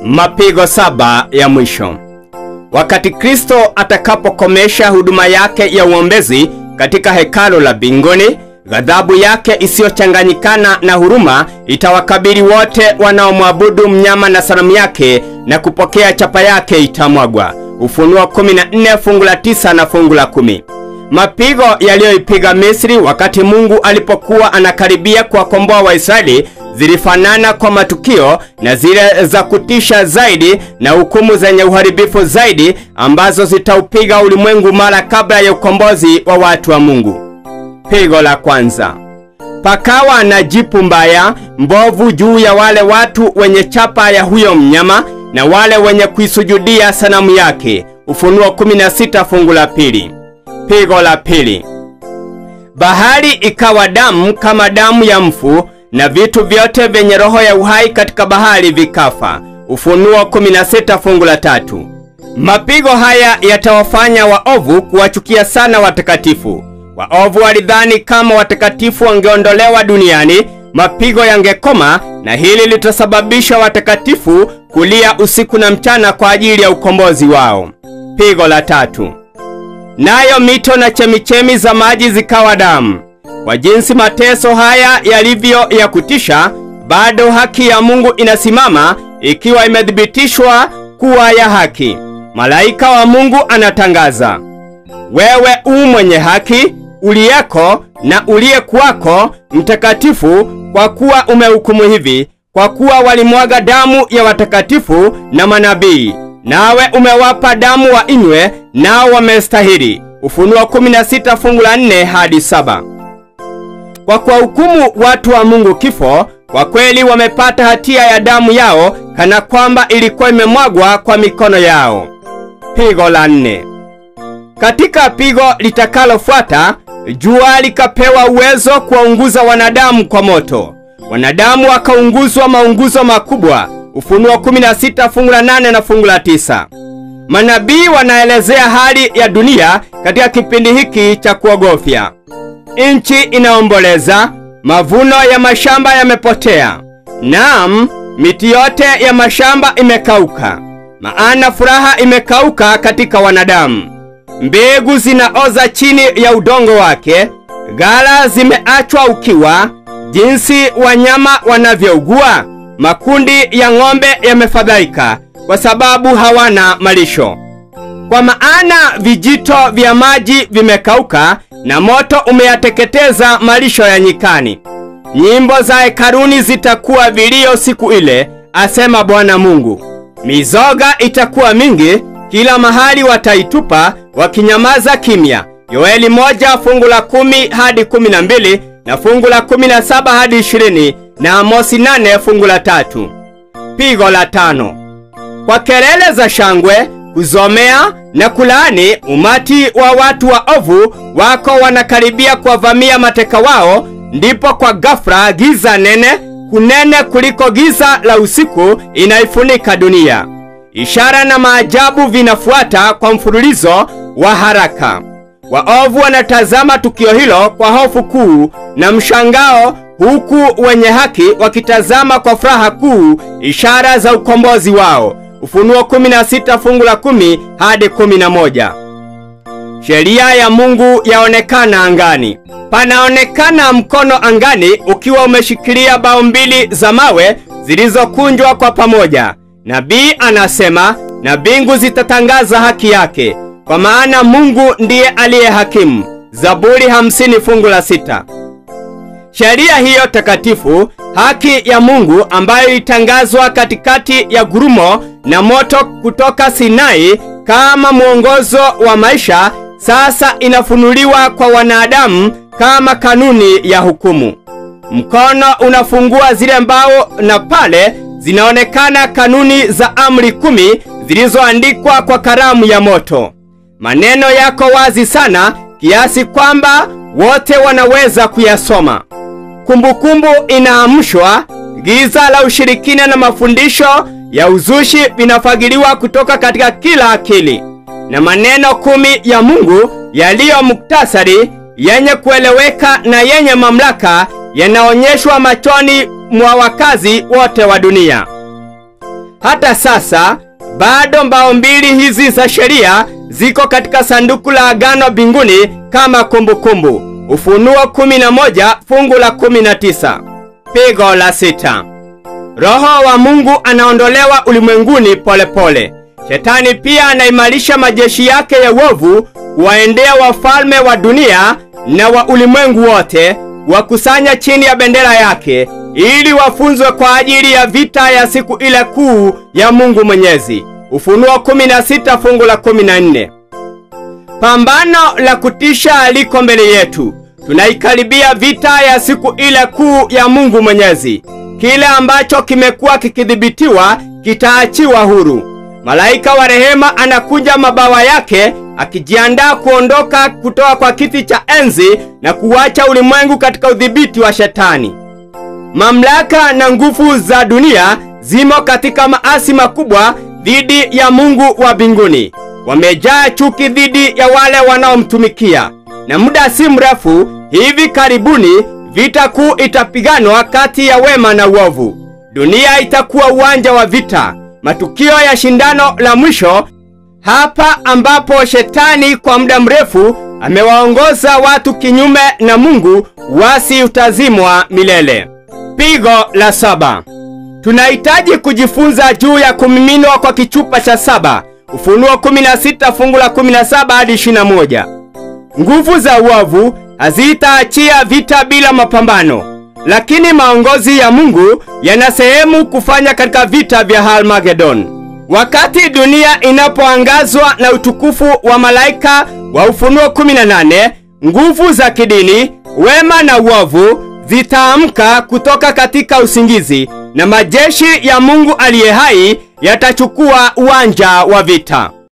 Mapigo 7 ya mwisho. Wakati Kristo atakapokomesha huduma yake ya uombezi katika hekalo la mbinguni, ghadhabu yake isiyochanganyikana na huruma itawakabili wote wanaomwabudu mnyama na sanamu yake, na kupokea chapa yake itamwagwa. Ufunuo 14 fungu la 9 na fungu la 10. Mapigo yaliyoipiga Misri wakati Mungu alipokuwa anakaribia kuwakomboa Waisraeli zilifanana kwa matukio na zile za kutisha zaidi na hukumu zenye uharibifu zaidi ambazo zitaupiga ulimwengu mara kabla ya ukombozi wa watu wa Mungu. Pigo la kwanza. Pakawa na jipu mbaya mbovu juu ya wale watu wenye chapa ya huyo mnyama na wale wenye kuisujudia sanamu yake. Ufunuo 16 fungu la 2. Pigo la pili. Bahari ikawa damu kama damu ya mfu, na vitu vyote vyenye roho ya uhai katika bahari vikafa. Ufunuo 16 fungu la 3. Mapigo haya yatawafanya waovu kuwachukia sana watakatifu. Waovu walidhani kama watakatifu wangeondolewa duniani, mapigo yangekoma, na hili litasababisha watakatifu kulia usiku na mchana kwa ajili ya ukombozi wao. Pigo la 3. Nayo mito na chemichemi za maji zikawa damu. Kwa jinsi mateso haya yalivyo ya kutisha, bado haki ya Mungu inasimama, ikiwa imethibitishwa kuwa ya haki. Malaika wa Mungu anatangaza, wewe mwenye haki, uliyeko na uliyekuwako, mtakatifu, kwa kuwa umehukumu hivi, kwa kuwa walimwaga damu ya watakatifu na manabii, nawe umewapa damu wainywe, nao wamestahili. Ufunuo 16 fungu la 4 hadi 7. Kwa kuwahukumu watu wa Mungu kifo, kwa kweli wamepata hatia ya damu yao, kana kwamba ilikuwa imemwagwa kwa mikono yao. Pigo la 4. Katika pigo litakalofuata, jua likapewa uwezo kuwaunguza wanadamu kwa moto. Wanadamu wakaunguzwa maunguzo makubwa. Ufunuo 16 fungu la 8 na fungu la 9. Manabii wanaelezea hali ya dunia katika kipindi hiki cha kuogofya. Nchi inaomboleza, mavuno ya mashamba yamepotea. Naam, miti yote ya mashamba imekauka, maana furaha imekauka katika wanadamu. Mbegu zinaoza chini ya udongo wake, ghala zimeachwa ukiwa, jinsi wanyama wanavyougua. Makundi ya ng'ombe yamefadhaika kwa sababu hawana malisho. Kwa maana vijito vya maji vimekauka, na moto umeyateketeza malisho ya nyikani. Nyimbo za hekaluni zitakuwa vilio siku ile, asema Bwana Mungu. Mizoga itakuwa mingi, kila mahali wataitupa, wakinyamaza kimya. Yoeli 1 fungu la 10 hadi 12 na fungu la 17 hadi 20 na Amosi 8 fungu la 3. Pigo la 5. Kwa kelele za shangwe, kuzomea na kulaani, umati wa watu waovu wako wanakaribia kuwavamia mateka wao, ndipo kwa ghafla giza nene, kunene kuliko giza la usiku, inaifunika dunia. Ishara na maajabu vinafuata kwa mfululizo wa haraka. Waovu wanatazama tukio hilo kwa hofu kuu na mshangao, huku wenye haki wakitazama kwa furaha kuu ishara za ukombozi wao. Ufunuo 16 fungu la 10 hadi 11. Sheria ya Mungu yaonekana angani. Panaonekana mkono angani ukiwa umeshikilia bao mbili za mawe zilizokunjwa kwa pamoja. Nabii anasema, na mbingu zitatangaza haki yake, kwa maana Mungu ndiye aliye hakimu. Zaburi 50 fungu la 6. Sheria hiyo takatifu, haki ya Mungu, ambayo ilitangazwa katikati ya gurumo na moto kutoka Sinai kama mwongozo wa maisha, sasa inafunuliwa kwa wanadamu kama kanuni ya hukumu. Mkono unafungua zile mbao, na pale zinaonekana kanuni za amri 10 zilizoandikwa kwa kalamu ya moto. Maneno yako wazi sana kiasi kwamba wote wanaweza kuyasoma. Kumbukumbu inaamshwa, giza la ushirikina na mafundisho ya uzushi vinafagiliwa kutoka katika kila akili, na maneno 10 ya Mungu yaliyo muktasari, yenye kueleweka na yenye mamlaka yanaonyeshwa machoni mwa wakazi wote wa dunia. Hata sasa bado mbao mbili hizi za sheria ziko katika sanduku la agano mbinguni kama kumbukumbu. Ufunuo 11 fungu la 19. Pigo la 6. Roho wa Mungu anaondolewa ulimwenguni polepole. Shetani pia anaimarisha majeshi yake ya uovu kuwaendea wafalme wa dunia na wa ulimwengu wote, wakusanya chini ya bendera yake ili wafunzwe kwa ajili ya vita ya siku ile kuu ya Mungu Mwenyezi. Ufunuo 16 fungu la 14. Pambano la kutisha liko mbele yetu. Tunaikaribia vita ya siku ile kuu ya Mungu Mwenyezi. Kile ambacho kimekuwa kikidhibitiwa kitaachiwa huru. Malaika wa rehema anakuja mabawa yake akijiandaa kuondoka kutoka kwa kiti cha enzi na kuacha ulimwengu katika udhibiti wa Shetani. Mamlaka na nguvu za dunia zimo katika maasi makubwa dhidi ya Mungu wa mbinguni. Wamejaa chuki dhidi ya wale wanaomtumikia. Na muda si mrefu hivi karibuni vita kuu itapiganwa kati ya wema na uovu. Dunia itakuwa uwanja wa vita. Matukio ya shindano la mwisho, hapa ambapo Shetani kwa muda mrefu amewaongoza watu kinyume na Mungu, wasi utazimwa milele. Pigo la 7. Tunahitaji kujifunza juu ya kumiminwa kwa kichupa cha 7. Ufunuo 16 fungu la 17 hadi 21. Nguvu za uovu hazitaachia vita bila mapambano, lakini maongozi ya Mungu yana sehemu kufanya katika vita vya Armageddon. Wakati dunia inapoangazwa na utukufu wa malaika wa Ufunuo 18, nguvu za kidini, wema na uovu zitaamka kutoka katika usingizi, na majeshi ya Mungu aliye hai yatachukua uwanja wa vita.